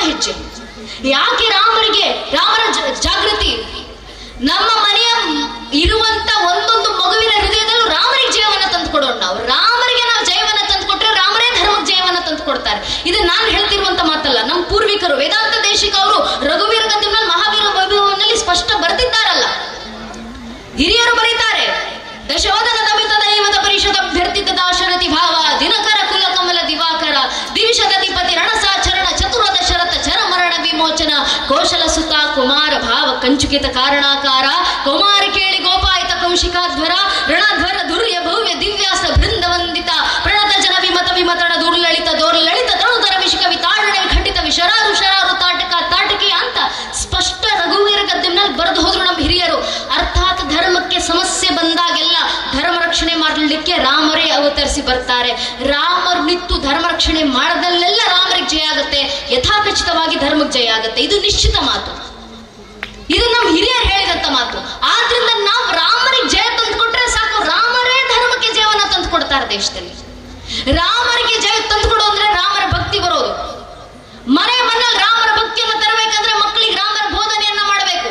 ಹೆಜ್ಜೆ. ಯಾಕೆ ರಾಮರ ಜಾಗೃತಿ? ನಮ್ಮ ಮನೆಯ ಇರುವಂತ ಒಂದೊಂದು ಮಗುವಿನ ಹೃದಯದಲ್ಲೂ ರಾಮರಿಗೆ ಜಯವನ್ನು ತಂದು ಕೊಡೋಣ. ರಾಮರಿಗೆ ನಾವು ಜಯವನ್ನು ತಂದು ಕೊಟ್ರೆ ರಾಮರೇ ಧರ್ಮಕ್ಕೆ ಜಯವನ್ನು ತಂದು ಕೊಡ್ತಾರೆ. ಇದು ನಾನು ಹೇಳ್ತಿರುವಂತ ಮಾತಲ್ಲ, ನಮ್ಮ ಪೂರ್ವಿಕರು ವೇದಾಂತ ದೇಶಿಕ ಅವರು ರಘುವೀರ ಗದ್ಯಂನಲ್ಲಿ ಮಹಾವೀರ ವೈಭವನಲ್ಲಿ ಸ್ಪಷ್ಟ ಬರೆದಿದ್ದಾರಲ್ಲ. ಹಿರಿಯರು ಬರೀತಾರೆ, ದಶೋಧನ ದಮಿತ ದೈವದ ಪರಿಷದ ಅಭ್ಯರ್ಥಿತ ದಾಶರಥಿ ಭಾವ ದಿನಕರ ಕುಲ ಕಮಲ ದಿವಾಕರ ದಿವಿಷದಧಿಪತಿ ರಣಸಾಚರಣ ಚತುರದ ಶರತ ಚರ ಮರಣ ವಿಮೋಚನ ಕೌಶಲ ಸುತ ಕುಮಾರ ಭಾವ ಕಂಚುಕಿತ ಕಾರಣಾಕಾರ ಕುಮಾರ ಕೇಳಿ ಗೋಪಾಯಿತ ಕೌಶಿಕಾಧ್ವರ ರಣಧ್ವರ ದುರ್ಯ ಭವ್ಯ ದಿವ್ಯಾಸ್ತ ಬೃಂದ ವಂದಿತ ಪ್ರಣತ ಜನ ವಿಮತ ವಿಮತಣ ದುರ್ಲಳಿತ ದೋರ್ಲಳಿತ ತಣುತರ ವಿಷಕವಿ ತಾಡಣೆ ಖಂಡಿತ ವಿಶರಾರು ಶರಾರು ತಾಟಕಿ ಅಂತ ಸ್ಪಷ್ಟ ರಘುವೀರ ಗದ್ಯಂನಲ್ಲಿ ಬರೆದು ಹೋದ್ರು ನಮ್ಮ ಹಿರಿಯರು. ಅರ್ಥಾತ್ ಧರ್ಮಕ್ಕೆ ಸಮಸ್ಯೆ ಬಂದಾಗೆಲ್ಲ ಧರ್ಮ ರಕ್ಷಣೆ ಮಾಡಲಿಕ್ಕೆ ರಾಮರೇ ಅವತರಿಸಿ ಬರ್ತಾರೆ. ರಾಮರು ನಿಂತು ಧರ್ಮ ರಕ್ಷಣೆ ಮಾಡದಲ್ಲೆಲ್ಲ ರಾಮರಿಗೆ ಜಯ ಆಗುತ್ತೆ, ಯಥಾಖಚಿತವಾಗಿ ಧರ್ಮಕ್ಕೆ ಜಯ ಆಗುತ್ತೆ. ಇದು ನಿಶ್ಚಿತ ಮಾತು, ಇದು ನಮ್ಮ ಹಿರಿಯರು ಹೇಳಿದಂತ ಮಾತು. ಆದ್ರಿಂದ ನಾವು ರಾಮರಿಗೆ ಜಯ ತಂದು ಕೊಟ್ರೆ ಸಾಕು, ರಾಮರೇ ಧರ್ಮಕ್ಕೆ ಜಯವನ್ನು ತಂದು ಕೊಡ್ತಾರೆ ದೇಶದಲ್ಲಿ. ರಾಮರಿಗೆ ಜಯ ತಂದು ಕೊಡು ಅಂದ್ರೆ ರಾಮರ ಭಕ್ತಿ ಬರೋದು. ಮನೆಯಲ್ಲಿ ರಾಮರ ಭಕ್ತಿಯನ್ನು ತರಬೇಕಂದ್ರೆ ಮಕ್ಕಳಿಗೆ ರಾಮರ ಬೋಧನೆಯನ್ನ ಮಾಡಬೇಕು,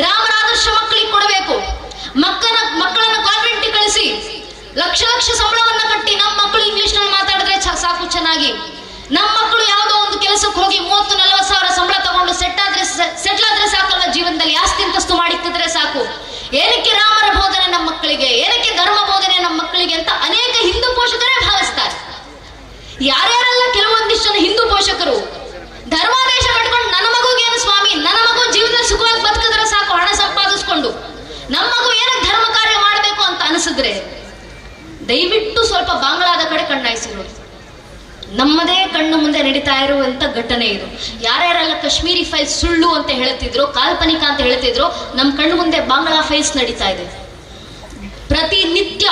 ರಾಮರ ಆದರ್ಶ ಮಕ್ಕಳಿಗೆ ಕೊಡಬೇಕು. ಮಕ್ಕಳನ್ನ ಕಾನ್ವೆಂಟ್ ಕಳಿಸಿ ಲಕ್ಷ ಸಂಬಳವನ್ನ ಕಟ್ಟಿ ನಮ್ಮ ಮಕ್ಕಳು ಇಂಗ್ಲಿಷ್ ನಲ್ಲಿ ಮಾತಾಡಿದ್ರೆ ಸಾಕು ಚೆನ್ನಾಗಿ. ನಮ್ಮ ಮಕ್ಕಳು ಯಾವುದೋ ಒಂದು ಕೆಲಸಕ್ಕೆ ಹೋಗಿ 30-40 ಸಾವಿರ ಸಂಬಳ ತಗೊಂಡು ಸೆಟ್ಲ್ ಆದ್ರೆ ಸಾಕಲ್ಲ, ಜೀವನದಲ್ಲಿ ಆಸ್ತಿ ಅಂತಸ್ತು ಮಾಡಿಕ್ಕಿದ್ರೆ ಸಾಕು. ಏನಕ್ಕೆ ರಾಮರ ಬೋಧನೆ ನಮ್ಮ ಮಕ್ಕಳಿಗೆ, ಏನಕ್ಕೆ ಧರ್ಮ ಬೋಧನೆ ನಮ್ಮ ಮಕ್ಕಳಿಗೆ ಅಂತ ಅನೇಕ ಹಿಂದೂ ಪೋಷಕರೇ ಭಾವಿಸ್ತಾರೆ. ಯಾರ್ಯಾರೆಲ್ಲ ಕೆಲವೊಂದಿಷ್ಟು ಜನ ಹಿಂದೂ ಪೋಷಕರು ಧರ್ಮಾದೇಶ ಕಟ್ಕೊಂಡು ನನ್ನ ಮಗುಗೇನು ಸ್ವಾಮಿ, ನನ್ನ ಮಗು ಜೀವನದಲ್ಲಿ ಸುಖವಾಗಿ ಬದುಕಿದ್ರೆ ಸಾಕು ಹಣ ಸಂಪಾದಿಸ್ಕೊಂಡು, ನಮ್ಮ ಮಗು ಏನಕ್ಕೆ ಧರ್ಮ ಕಾರ್ಯ ಮಾಡಬೇಕು ಅಂತ ಅನಿಸಿದ್ರೆ ದಯವಿಟ್ಟು ಸ್ವಲ್ಪ ಬಾಂಗ್ಲಾದ ಕಡೆ ಕಣ್ಣಾಯಿಸಿರೋದು. ನಮ್ಮದೇ ಕಣ್ಣು ಮುಂದೆ ನಡೀತಾ ಇರುವಂತ ಘಟನೆ ಇದು. ಯಾರ್ಯಾರೆಲ್ಲ ಕಾಶ್ಮೀರಿ ಫೈಲ್ಸ್ ಸುಳ್ಳು ಅಂತ ಹೇಳ್ತಿದ್ರು, ಕಾಲ್ಪನಿಕ ಅಂತ ಹೇಳ್ತಿದ್ರು, ನಮ್ಮ ಕಣ್ಣು ಮುಂದೆ ಬಾಂಗ್ಲಾ ಫೈಲ್ಸ್ ನಡೀತಾ ಇದೆ. ಪ್ರತಿನಿತ್ಯ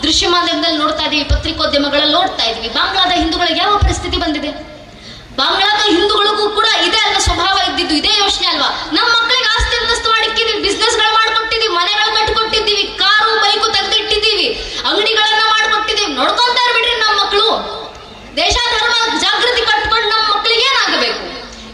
ದೃಶ್ಯ ಮಾಧ್ಯಮದಲ್ಲಿ ನೋಡ್ತಾ ಇದೀವಿ, ಪತ್ರಿಕೋದ್ಯಮಗಳಲ್ಲಿ ನೋಡ್ತಾ ಇದೀವಿ. ಬಾಂಗ್ಲಾದ ಹಿಂದೂಗಳಿಗೆ ಯಾವ ಪರಿಸ್ಥಿತಿ ಬಂದಿದೆ? ಬಾಂಗ್ಲಾದ ಹಿಂದೂಗಳಿಗೂ ಕೂಡ ಇದೇ ಅಲ್ಲ ಸ್ವಭಾವ ಇದ್ದಿದ್ದು, ಇದೇ ಯೋಚನೆ ಅಲ್ವಾ? ನಮ್ಮ ಮಕ್ಕಳಿಗೆ ಆಸ್ತಿ ಅಂತಸ್ತು ಮಾಡಿಕ್ಕಿದೀವಿ, ಬಿಸ್ನೆಸ್ಗಳು ಮಾಡ್ಕೊಟ್ಟಿದೀವಿ, ಮನೆಗಳು ಕಟ್ಕೊಟ್ಟಿದ್ದೀವಿ, ಕಾರು ಬೈಕು ತೆಗೆದಿಟ್ಟಿದ್ದೀವಿ, ಅಂಗಡಿಗಳನ್ನ ಮಾಡ್ಕೊಟ್ಟಿದ್ದೀವಿ. ನೋಡ್ಕೊಂತಾ ಇರ್ಬಿಡ್ರಿ ನಮ್ಮ ಮಕ್ಕಳು. ದೇಶ ಧರ್ಮ ಜಾಗೃತಿ ಕಟ್ಕೊಂಡು ನಮ್ಮ ಮಕ್ಕಳಿಗೆ ಏನಾಗಬೇಕು?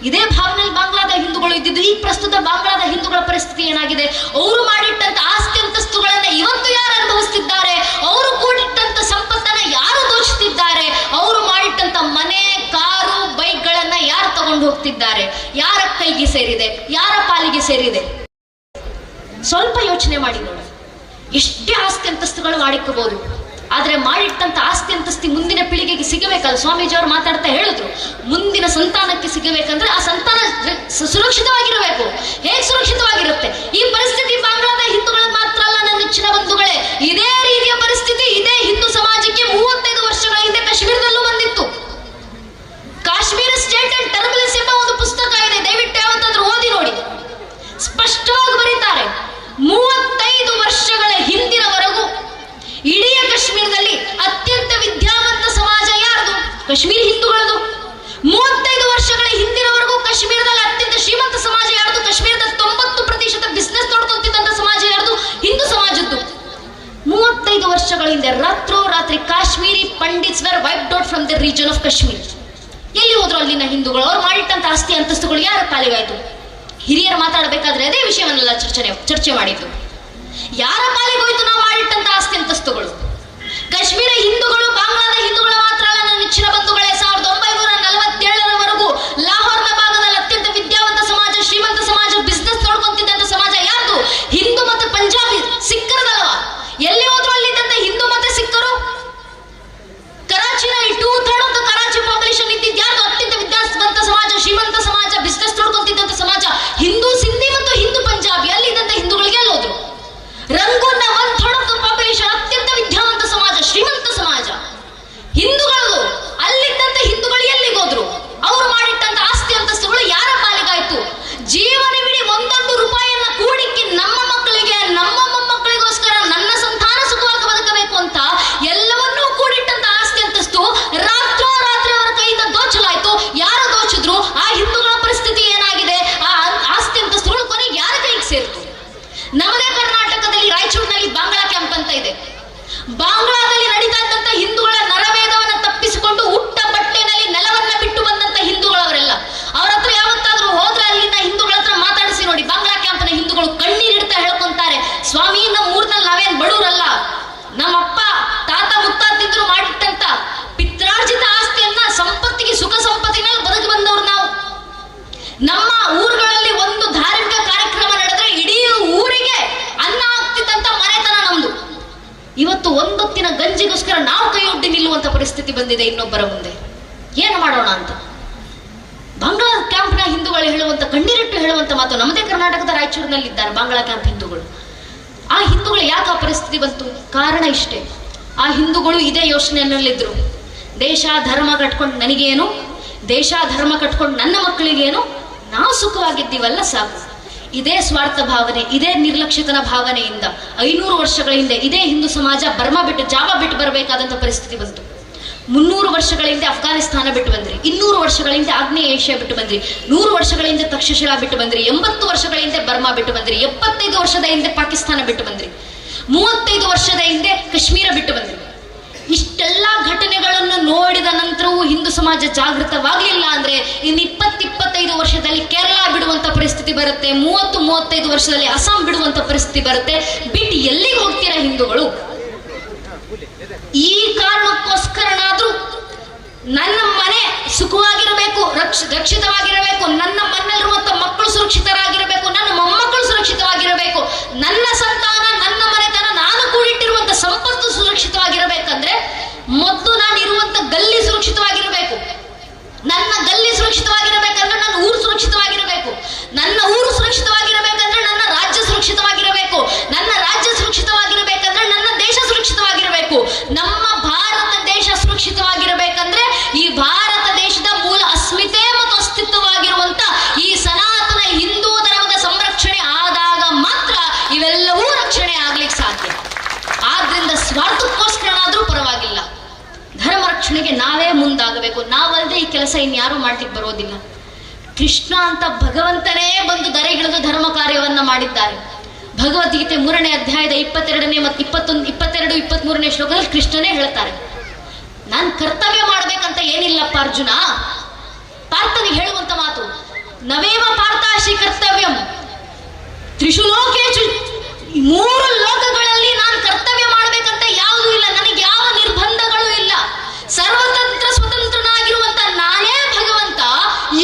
ಇದೇ ಭಾವನೆಯಲ್ಲಿ ಬಾಂಗ್ಲಾದ ಹಿಂದೂಗಳು ಇದ್ದಿದ್ದು. ಈ ಪ್ರಸ್ತುತ ಬಾಂಗ್ಲಾದ ಹಿಂದೂಗಳ ಪರಿಸ್ಥಿತಿ ಏನಾಗಿದೆ? ಅವರು ಮಾಡಿಟ್ಟಂತ ಆಸ್ತಿ ಅಂತಸ್ತುಗಳನ್ನ ಇವತ್ತು ಯಾರು ಅನುಭವಿಸ್ತಿದ್ದಾರೆ? ಅವರು ಕೂಡಿಟ್ಟಂತ ಸಂಪತ್ತನ್ನ ಯಾರು ದೋಚುತ್ತಿದ್ದಾರೆ? ಅವರು ಮಾಡಿಟ್ಟಂತ ಮನೆ, ಕಾರು, ಬೈಕ್ಗಳನ್ನ ಯಾರು ತಗೊಂಡು ಹೋಗ್ತಿದ್ದಾರೆ? ಯಾರ ಕೈಗೆ ಸೇರಿದೆ? ಯಾರ ಪಾಲಿಗೆ ಸೇರಿದೆ? ಸ್ವಲ್ಪ ಯೋಚನೆ ಮಾಡಿ ನೋಡಿ. ಎಷ್ಟೇ ಆಸ್ತಿ ಅಂತಸ್ತುಗಳು ಮಾಡಿಕೋಬಹುದು, ಆದ್ರೆ ಮಾಡಿಟ್ಟಂತ ಆಸ್ತಿ ಅಂತಸ್ತಿ ಮುಂದಿನ ಪೀಳಿಗೆಗೆ ಸಿಗಬೇಕಲ್ಲ. ಸ್ವಾಮೀಜಿ ಅವರು ಮಾತಾಡ್ತಾ ಹೇಳಿದ್ರು, ಮುಂದಿನ ಸಂತಾನಕ್ಕೆ ಸಿಗಬೇಕಂದ್ರೆ ಆ ಸಂತಾನ ಸುರಕ್ಷಿತವಾಗಿರಬೇಕು. ಹೇಗೆ ಸುರಕ್ಷಿತವಾಗಿರುತ್ತೆ? ಈ ಪರಿಸ್ಥಿತಿ ಬಾಂಗ್ಲಾದ ಹಿಂದೂಗಳ ಮಾತ್ರ ಅಲ್ಲ ನನ್ನ ನೆಚ್ಚಿನ ಬಂಧುಗಳೇ, ಇದೇ ರೀತಿಯ ಪರಿಸ್ಥಿತಿ ಇದೇ ಹಿಂದೂ ಸಮಾಜಕ್ಕೆ 35 ವರ್ಷಗಳ ಹಿಂದೆ ಕಾಶ್ಮೀರದಲ್ಲೂ ಬಂದಿತ್ತು. ಕಾಶ್ಮೀರ ಸ್ಟೇಟ್ ಅಂಡ್ ಟರ್ಬುಲೆನ್ಸ್ ಎಂಬ ಒಂದು ಪುಸ್ತಕ ಇದೆ, ದಯವಿಟ್ಟು ಯಾವತ್ತಾದ್ರೂ ಓದಿ ನೋಡಿ. ಸ್ಪಷ್ಟವಾಗಿ ಬರೀತಾರೆ, 35 ವರ್ಷಗಳ ಹಿಂದಿನವರೆಗೂ ಇಡೀ ಕಾಶ್ಮೀರದಲ್ಲಿ ಅತ್ಯಂತ ವಿದ್ಯಾವಂತ ಸಮಾಜ ಯಾರ್ದು? ಕಾಶ್ಮೀರಿ ಹಿಂದೂಗಳದು. 35 ವರ್ಷಗಳ ಹಿಂದಿನವರೆಗೂ ಕಾಶ್ಮೀರದಲ್ಲಿ ಅತ್ಯಂತ ಶ್ರೀಮಂತ ಸಮಾಜ ಯಾರ್ದು? ಕಾಶ್ಮೀರದ 90% ಬಿಸ್ನೆಸ್ ನೋಡ್ಕೊಂತಿದ್ದಂತ ಸಮಾಜ ಯಾರ್ದು? ಹಿಂದೂ ಸಮಾಜದ್ದು. 35 ವರ್ಷಗಳ ಹಿಂದೆ ರಾತ್ರೋರಾತ್ರಿ Kashmiri Pandits were wiped out from the region of Kashmir. ಎಲ್ಲಿ ಹೋದ್ರು ಅಲ್ಲಿನ ಹಿಂದೂಗಳು? ಅವ್ರು ಮಾಡಿಟ್ಟಂತ ಆಸ್ತಿ ಅಂತಸ್ತುಗಳು ಯಾರ ಪಾಲಿಗಾಯ್ತು? ಹಿರಿಯರು ಮಾತಾಡಬೇಕಾದ್ರೆ ಅದೇ ವಿಷಯವನ್ನೆಲ್ಲ ಚರ್ಚೆ ಮಾಡಿದ್ದು. ಯಾರ ಪಾಲಿಗೋಯ್ತು ನಾವು ಮಾಡಿಟ್ಟಂತ ಆಸ್ತಿ ಅಂತಸ್ತುಗಳು? ಕಾಶ್ಮೀರ ಹಿಂದೂಗಳು ಬಾಂಗ್ಲಾದ ಹಿಂದೂಗಳ ಮಾತ್ರ ಅಲ್ಲ ನನ್ನ ನೆಚ್ಚಿನ ಬಂಧುಗಳೇ. 1947ರವರೆಗೂ ಲಾಹೋರ್ನ ಭಾಗದಲ್ಲಿ ಅತ್ಯಂತ ವಿದ್ಯಾವಂತ ಸಮಾಜ, ಶ್ರೀಮಂತ ಸಮಾಜ, ಬಿಸ್ನೆಸ್ ನೋಡ್ಕೊಂತಿದ್ದಂತ ಸಮಾಜ ಯಾರ್ದು? ಹಿಂದೂ ಮತ್ತು ಪಂಜಾಬಿ ಸಿಕ್ಕರದಲ್ವಾ? ಎಲ್ಲಿ ಹೋದ್ರು ಅಲ್ಲಿದ್ದಂತ ಹಿಂದೂ ಮತ್ತೆ ಸಿಕ್ಕರು. ಕರಾಚಿನಲ್ಲಿ 2/3 ಆಫ್ ದ ಕರಾಚಿ ಪಾಪ್ಯುಲೇಷನ್ ಇದ್ದಿದ್ದು ಯಾರ್ದು? ಅತ್ಯಂತ ವಿದ್ಯಾವಂತ ಸಮಾಜ, ಶ್ರೀಮಂತ ಸಮಾಜ, ಬಿಸ್ನೆಸ್ ನೋಡ್ಕೊಂತಿದ್ದಂತ ಸಮಾಜ ಹಿಂದೂ ಸಿಂಧಿ ಮತ್ತು ಹಿಂದೂ ಪಂಜಾಬಿ. ಅಲ್ಲಿದ್ದಂತ ಹಿಂದೂಗಳಿಗೆ ಎಲ್ಲೋದ್ರು? ರಂಗೂನ್ನ 1/3 ಆಫ್ ದ ಪಾಪ್ಯುಲೇಷನ್ ಅತ್ಯಂತ ವಿದ್ಯಾವಂತ ಸಮಾಜ, ಶ್ರೀಮಂತ ಸಮಾಜ ಹಿಂದೂಗಳು. ಅಲ್ಲಿದ್ದಂತ ಬಂದಿದೆ ಇನ್ನೊಬ್ಬರ ಮುಂದೆ. ಏನು ಮಾಡೋಣ ಅಂತ ಬಾಂಗ್ಲಾ ಕ್ಯಾಂಪ್ನ ಹಿಂದೂಗಳು ಹೇಳುವಂತ, ಕಣ್ಣೀರಿಟ್ಟು ಹೇಳುವಂತ ಮಾತು. ನಮ್ಮದೇ ಕರ್ನಾಟಕದ ರಾಯಚೂರಿನಲ್ಲಿದ್ದಾರೆ ಬಾಂಗ್ಲಾ ಕ್ಯಾಂಪ್ ಹಿಂದೂಗಳು. ಆ ಹಿಂದೂಗಳು ಯಾಕೆ ಆ ಪರಿಸ್ಥಿತಿ ಬಂತು? ಕಾರಣ ಇಷ್ಟೇ, ಆ ಹಿಂದೂಗಳು ಇದೇ ಯೋಚನೆಯಲ್ಲಿದ್ರು. ದೇಶ ಧರ್ಮ ಕಟ್ಕೊಂಡು ನನಗೇನು, ದೇಶ ಧರ್ಮ ಕಟ್ಕೊಂಡು ನನ್ನ ಮಕ್ಕಳಿಗೇನು, ನಾವು ಸುಖವಾಗಿದ್ದೀವಲ್ಲ ಸಾಕು. ಇದೇ ಸ್ವಾರ್ಥ ಭಾವನೆ, ಇದೇ ನಿರ್ಲಕ್ಷ್ಯತನ ಭಾವನೆಯಿಂದ 500 ವರ್ಷಗಳ ಹಿಂದೆ ಇದೇ ಹಿಂದೂ ಸಮಾಜ ಬರ್ಮಾ ಬಿಟ್ಟು, ಜಾವಾ ಬಿಟ್ಟು ಬರಬೇಕಾದಂಥ ಪರಿಸ್ಥಿತಿ ಬಂತು. 300 ವರ್ಷಗಳ ಹಿಂದೆ ಅಫ್ಘಾನಿಸ್ತಾನ ಬಿಟ್ಟು ಬಂದ್ರಿ, 200 ವರ್ಷಗಳ ಹಿಂದೆ ಆಗ್ನೇಯ ಏಷ್ಯಾ ಬಿಟ್ಟು ಬಂದ್ರಿ, 100 ವರ್ಷಗಳ ಹಿಂದೆ ತಕ್ಷಶಿಲಾ ಬಿಟ್ಟು ಬಂದ್ರಿ, 80 ವರ್ಷಗಳ ಹಿಂದೆ ಬರ್ಮಾ ಬಿಟ್ಟು ಬಂದ್ರಿ, 75 ವರ್ಷದ ಹಿಂದೆ ಪಾಕಿಸ್ತಾನ ಬಿಟ್ಟು ಬಂದ್ರಿ, 35 ವರ್ಷದ ಹಿಂದೆ ಕಾಶ್ಮೀರ ಬಿಟ್ಟು ಬಂದ್ರಿ. ಇಷ್ಟೆಲ್ಲ ಘಟನೆಗಳನ್ನು ನೋಡಿದ ನಂತರವೂ ಹಿಂದೂ ಸಮಾಜ ಜಾಗೃತವಾಗಲಿಲ್ಲ ಅಂದ್ರೆ ಇನ್ನು 20-25 ವರ್ಷದಲ್ಲಿ ಕೇರಳ ಬಿಡುವಂತ ಪರಿಸ್ಥಿತಿ ಬರುತ್ತೆ, 30-35 ವರ್ಷದಲ್ಲಿ ಅಸ್ಸಾಂ ಬಿಡುವಂತ ಪರಿಸ್ಥಿತಿ ಬರುತ್ತೆ. ಬಿಟ್ಟು ಎಲ್ಲಿಗೆ ಹೋಗ್ತೀರಾ ಹಿಂದೂಗಳು? ಈ ಕಾರಣಕ್ಕೋಸ್ಕರನಾದ್ರೂ ನನ್ನ ಮನೆ ಸುಖವಾಗಿರಬೇಕು, ರಕ್ಷಿತವಾಗಿರಬೇಕು, ನನ್ನ ಮನೆಯಲ್ಲಿರುವಂತ ಮಕ್ಕಳು ಸುರಕ್ಷಿತರಾಗಿರಬೇಕು, ನನ್ನ ಮೊಮ್ಮಕ್ಕಳು ಸುರಕ್ಷಿತವಾಗಿರಬೇಕು, ನನ್ನ ಸಂತಾನ, ನನ್ನ ಮನೆತನ, ನಾನು ಕೂಡಿಟ್ಟಿರುವಂತ ಸಂಪತ್ತು ಸುರಕ್ಷಿತವಾಗಿರಬೇಕಂದ್ರೆ ಮೊದಲು ನಾನು ಇರುವಂತ ಗಲ್ಲಿ ಸುರಕ್ಷಿತವಾಗಿರಬೇಕು. ನನ್ನ ಗಲ್ಲಿ ಸುರಕ್ಷಿತವಾಗಿರಬೇಕಂದ್ರೆ ನನ್ನ ಊರು ಸುರಕ್ಷಿತವಾಗಿರಬೇಕು, ನನ್ನ ಊರು ಸುರಕ್ಷಿತವಾಗಿರಬೇಕಂದ್ರೆ ನನ್ನ ರಾಜ್ಯ ಸುರಕ್ಷಿತವಾಗಿರಬೇಕು, ನನ್ನ ರಾಜ್ಯ ಸುರಕ್ಷಿತವಾಗಿರಬೇಕಂದ್ರೆ ನನ್ನ ದೇಶ ಸುರಕ್ಷಿತವಾಗಿರಬೇಕು. ನಮ್ಮ ಭಾರತ ದೇಶ ಸುರಕ್ಷಿತವಾಗಿರಬೇಕಂದ್ರೆ ಈ ಭಾರತ ದೇಶದ ಮೂಲ ಅಸ್ಮಿತೆ ಮತ್ತು ಅಸ್ತಿತ್ವವಾಗಿರುವಂತ ಈ ಸನಾತನ ಹಿಂದೂ ಧರ್ಮದ ಸಂರಕ್ಷಣೆ ಆದಾಗ ಮಾತ್ರ ಇವೆಲ್ಲವೂ ರಕ್ಷಣೆ ಆಗ್ಲಿಕ್ಕೆ ಸಾಧ್ಯ. ಆದ್ರಿಂದ ಸ್ವಾರ್ಥಕ್ಕೋಸ್ಕರನಾದ್ರೂ ಪರವಾಗಿಲ್ಲ, ಧರ್ಮ ರಕ್ಷಣೆಗೆ ನಾವೇ ಮುಂದಾಗಬೇಕು. ನಾವಲ್ಲದೆ ಈ ಕೆಲಸ ಇನ್ಯಾರು ಮಾಡ್ಲಿಕ್ಕೆ ಬರೋದಿಲ್ಲ. ಕೃಷ್ಣ ಅಂತ ಭಗವಂತನೇ ಬಂದು ಧರೆಗಿಳಿದು ಧರ್ಮ ಕಾರ್ಯವನ್ನ ಮಾಡಿದ್ದಾರೆ. ಭಗವದ್ಗೀತೆ 3ನೇ ಅಧ್ಯಾಯದ 22ನೇ ಮತ್ತು 22-23ನೇ ಶ್ಲೋಕದಲ್ಲಿ ಕೃಷ್ಣನೇ ಹೇಳ್ತಾರೆ, ನಾನು ಕರ್ತವ್ಯ ಮಾಡ್ಬೇಕಂತ ಏನಿಲ್ಲಪ್ಪ ಅರ್ಜುನ. ಪಾರ್ಥನಿಗೆ ಹೇಳುವಂತ ಮಾತು, ನವೇವ ಪಾರ್ಥಾಶಿ ಕರ್ತವ್ಯಂ ತ್ರಿಷು ಲೋಕೇಶು, 3 ಲೋಕಗಳಲ್ಲಿ ನಾನು ಕರ್ತವ್ಯ ಮಾಡ್ಬೇಕಂತ ಯಾವುದೂ ಇಲ್ಲ, ನನಗೆ ಯಾವ ನಿರ್ಬಂಧಗಳು ಇಲ್ಲ. ಸರ್ವತಂತ್ರ ಸ್ವತಂತ್ರನಾಗಿರುವಂತ ನಾನೇ ಭಗವಂತ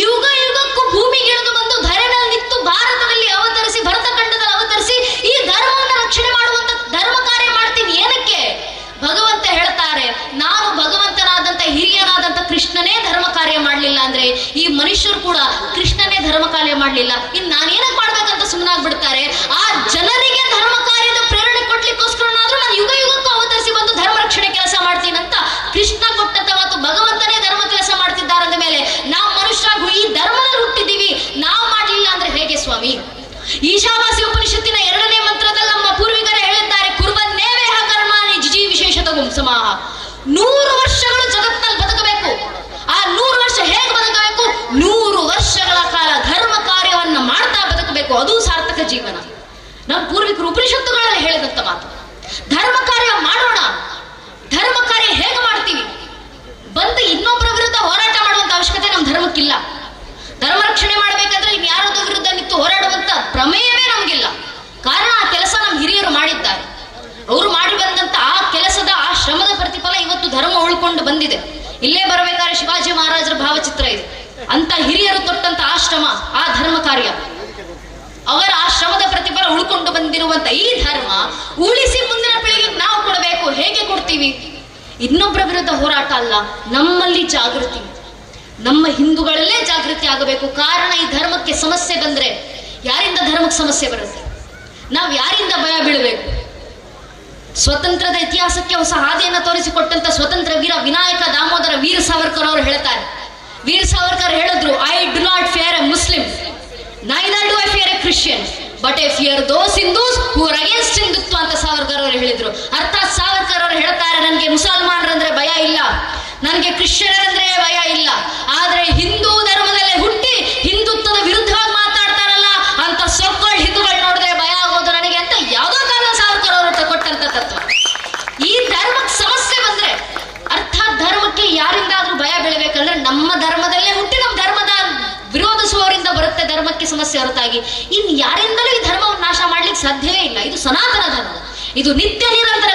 ಯುಗ ಯುಗಕ್ಕೂ ಭೂಮಿಗಿಳಿದು ಬಂದು ಧರೆನಲ್ಲಿ ನಿಂತು ಭಾರತದಲ್ಲಿ ಅವತರಿಸಿ, ಭರತ ಖಂಡದಲ್ಲಿ ಅವತರಿಸಿ ಈ ಧರ್ಮವನ್ನು ರಕ್ಷಣೆ ಮಾಡುವಂತ ಧರ್ಮ ಕಾರ್ಯ ಮಾಡ್ತೀನಿ. ಏನಕ್ಕೆ? ಭಗವಂತ ಹೇಳ್ತಾರೆ, ನಾನು ಭಗವಂತನಾದಂತ ಹಿರಿಯನಾದಂತ ಕೃಷ್ಣನೇ ಧರ್ಮ ಕಾರ್ಯ ಮಾಡ್ಲಿಲ್ಲ ಅಂದ್ರೆ ಈ ಮನುಷ್ಯರು ಕೂಡ ಕೃಷ್ಣನೇ ಧರ್ಮ ಕಾರ್ಯ ಮಾಡ್ಲಿಲ್ಲ, ಇನ್ನು ನಾನೇನಕ್ಕೆ ಮಾಡ್ಬೇಕಂತ ಸುಮ್ಮನಾಗ್ಬಿಡ್ತಾರೆ. ಆ ಜನರಿಗೆ ಧರ್ಮ ಕಾರ್ಯದ ಪ್ರೇರಣೆ ಕೊಡ್ಲಿಕ್ಕೋಸ್ಕರನಾದ್ರೂ ನಾನು ಯುಗ ಯುಗಕ್ಕೂ ಅವತರಿಸಿ ಬಂದು ಧರ್ಮ ರಕ್ಷಣೆ ಕೆಲಸ ಮಾಡ್ತೀನಂತ ಕೃಷ್ಣ ಕೊಟ್ಟಂತ ಮಾತು. ಭಗವಂತನೇ ಧರ್ಮ ಕೆಲಸ ಮಾಡ್ತಿದ್ದಾರೆ ಅಂದ ಮೇಲೆ ನಾವು ಮನುಷ್ಯರಾಗು ಈ ಧರ್ಮದಲ್ಲಿ ಹುಟ್ಟಿದ್ದೀವಿ, ನಾವು ಮಾಡ್ಲಿಲ್ಲ ಅಂದ್ರೆ ಹೇಗೆ ಸ್ವಾಮಿ? ಈಶಾವಾಸಿ ಉಪನಿಷತ್ತಿನ 2ನೇ ಮಂತ್ರದಲ್ಲಿ ನಮ್ಮ ಪೂರ್ವಿಕರೇ ಹೇಳಿದ್ದಾರೆ, ಕುರ್ಬನ್ನೇವೇಹ ಕರ್ಮಾಣಿ ಜಿಜಿ ವಿಶೇಷತಗುಂ ಸಮಾಹ. 100 ವರ್ಷಗಳು ಜಗತ್ತಿನಲ್ಲಿ ಬದುಕಬೇಕು. ಆ 100 ವರ್ಷ ಹೇಗೆ ಬದುಕಬೇಕು? 100 ವರ್ಷಗಳ ಕಾಲ ಧರ್ಮ ಕಾರ್ಯವನ್ನ ಮಾಡ್ತಾ ಬದುಕಬೇಕು, ಅದು ಸಾರ್ಥಕ ಜೀವನ. ನಮ್ಮ ಪೂರ್ವಿಕರು ಉಪನಿಷತ್ತುಗಳಲ್ಲಿ ಹೇಳಿದಂತ ಮಾತು. ಧರ್ಮ ಕಾರ್ಯ ಮಾಡೋಣ. ಧರ್ಮ ಕಾರ್ಯ ಹೇಗೆ ಮಾಡ್ತೀವಿ? ಬಂದು ಇನ್ನೊಬ್ಬರ ವಿರುದ್ಧ ಹೋರಾಟ ಮಾಡುವಂತ ಅವಶ್ಯಕತೆ ನಮ್ಮ ಧರ್ಮಕ್ಕಿಲ್ಲ. ಧರ್ಮ ರಕ್ಷಣೆ ಮಾಡಬೇಕಾದ್ರೆ ಇನ್ಯಾರದೋ ವಿರುದ್ಧ ನಿಂತು ಹೋರಾಡುವಂತ ಪ್ರಮೇಯವೇ ನಮಗಿಲ್ಲ. ಕಾರಣ ಆ ಕೆಲಸ ನಮ್ಮ ಹಿರಿಯರು ಮಾಡಿದ್ದಾರೆ. ಅವರು ಮಾಡಿ ಬಂದಂತ ಆ ಕೆಲಸದ, ಆ ಶ್ರಮದ ಪ್ರತಿಫಲ ಇವತ್ತು ಧರ್ಮ ಉಳ್ಕೊಂಡು ಬಂದಿದೆ. ಇಲ್ಲೇ ಬರಬೇಕಾದ್ರೆ ಶಿವಾಜಿ ಮಹಾರಾಜರ ಭಾವಚಿತ್ರ ಇದೆ. ಅಂತ ಹಿರಿಯರು ತೊಟ್ಟಂತ ಆ ಶ್ರಮ, ಆ ಧರ್ಮ ಕಾರ್ಯ, ಅವರ ಆ ಶ್ರಮದ ಪ್ರತಿಫಲ ಉಳ್ಕೊಂಡು ಬಂದಿರುವಂತ ಈ ಧರ್ಮ ಉಳಿಸಿ ಮುಂದಿನ ಪೀಳಿಗೆಗೆ ನಾವು ಕೊಡಬೇಕು. ಹೇಗೆ ಕೊಡ್ತೀವಿ? ಇನ್ನೊಬ್ಬರ ವಿರುದ್ಧ ಹೋರಾಟ ಅಲ್ಲ, ನಮ್ಮಲ್ಲಿ ಜಾಗೃತಿ, ನಮ್ಮ ಹಿಂದೂಗಳಲ್ಲೇ ಜಾಗೃತಿ ಆಗಬೇಕು. ಕಾರಣ ಈ ಧರ್ಮಕ್ಕೆ ಸಮಸ್ಯೆ ಬಂದ್ರೆ ಯಾರಿಂದ ಧರ್ಮಕ್ಕೆ ಸಮಸ್ಯೆ ಬರುತ್ತೆ? ನಾವು ಯಾರಿಂದ ಭಯ ಬೀಳಬೇಕು? ಸ್ವತಂತ್ರದ ಇತಿಹಾಸಕ್ಕೆ ಹೊಸ ಹಾದಿಯನ್ನು ತೋರಿಸಿಕೊಟ್ಟಂತ ಸ್ವತಂತ್ರ ವೀರ ವಿನಾಯಕ ದಾಮೋದರ ವೀರ ಸಾವರ್ಕರ್ ಅವರು ಹೇಳ್ತಾರೆ. ವೀರ ಸಾವರ್ಕರ್ ಹೇಳಿದ್ರು, I do not fear A Muslim, neither do I fear A Christian, but I fear those Hindus who are against Hindutva ಅಂತ ಸಾವರ್ಕರ್ ಅವರು ಹೇಳಿದ್ರು. ಅರ್ಥಾತ್ ಸಾವರ್ಕರ್ ಅವರು ಹೇಳ್ತಾರೆ, ನನಗೆ ಮುಸಲ್ಮಾನರಂದ್ರೆ ಭಯ ಇಲ್ಲ, ನನಗೆ ಕ್ರಿಶ್ಚಿಯನರಂದ್ರೆ ಭಯ ಇಲ್ಲ, ಆದ್ರೆ ಹಿಂದೂ ಧರ್ಮದಲ್ಲೇ ಹುಟ್ಟಿ ಹಿಂದುತ್ವದ ವಿರುದ್ಧವಾಗಿ ಮಾತಾಡ್ತಾರಲ್ಲ ಅಂತ ಸೊಕ್ಕೋಳ್ ಹಿಂದೂಗಳು ನೋಡಿದ್ರೆ ಭಯ ಆಗೋದು ನನಗೆ ಅಂತ ಯಾವುದೋ ಕಾರಣ ಸಾವರ್ಕರ್ ಅವರು ಕೊಟ್ಟಂತ ತತ್ವ. ಈ ಧರ್ಮಕ್ಕೆ ಸಮಸ್ಯೆ ಬಂದ್ರೆ, ಅರ್ಥಾತ್ ಧರ್ಮಕ್ಕೆ ಯಾರಿಂದಾದ್ರೂ ಭಯ ಬೀಳಬೇಕಂದ್ರೆ ನಮ್ಮ ಧರ್ಮದಲ್ಲೇ ಹುಟ್ಟಿ ನಮ್ಮ ಧರ್ಮದ ವಿರೋಧಿಸುವವರಿಂದ ಬರುತ್ತೆ ಧರ್ಮಕ್ಕೆ ಸಮಸ್ಯೆ ಹೊರತಾಗಿ ಇನ್ನು ಯಾರಿಂದಲೂ ಈ ಧರ್ಮವನ್ನು ನಾಶ ಮಾಡ್ಲಿಕ್ಕೆ ಸಾಧ್ಯವೇ ಇಲ್ಲ. ಇದು ಸನಾತನ ಧರ್ಮ, ಇದು ನಿತ್ಯ ನಿರಂತರ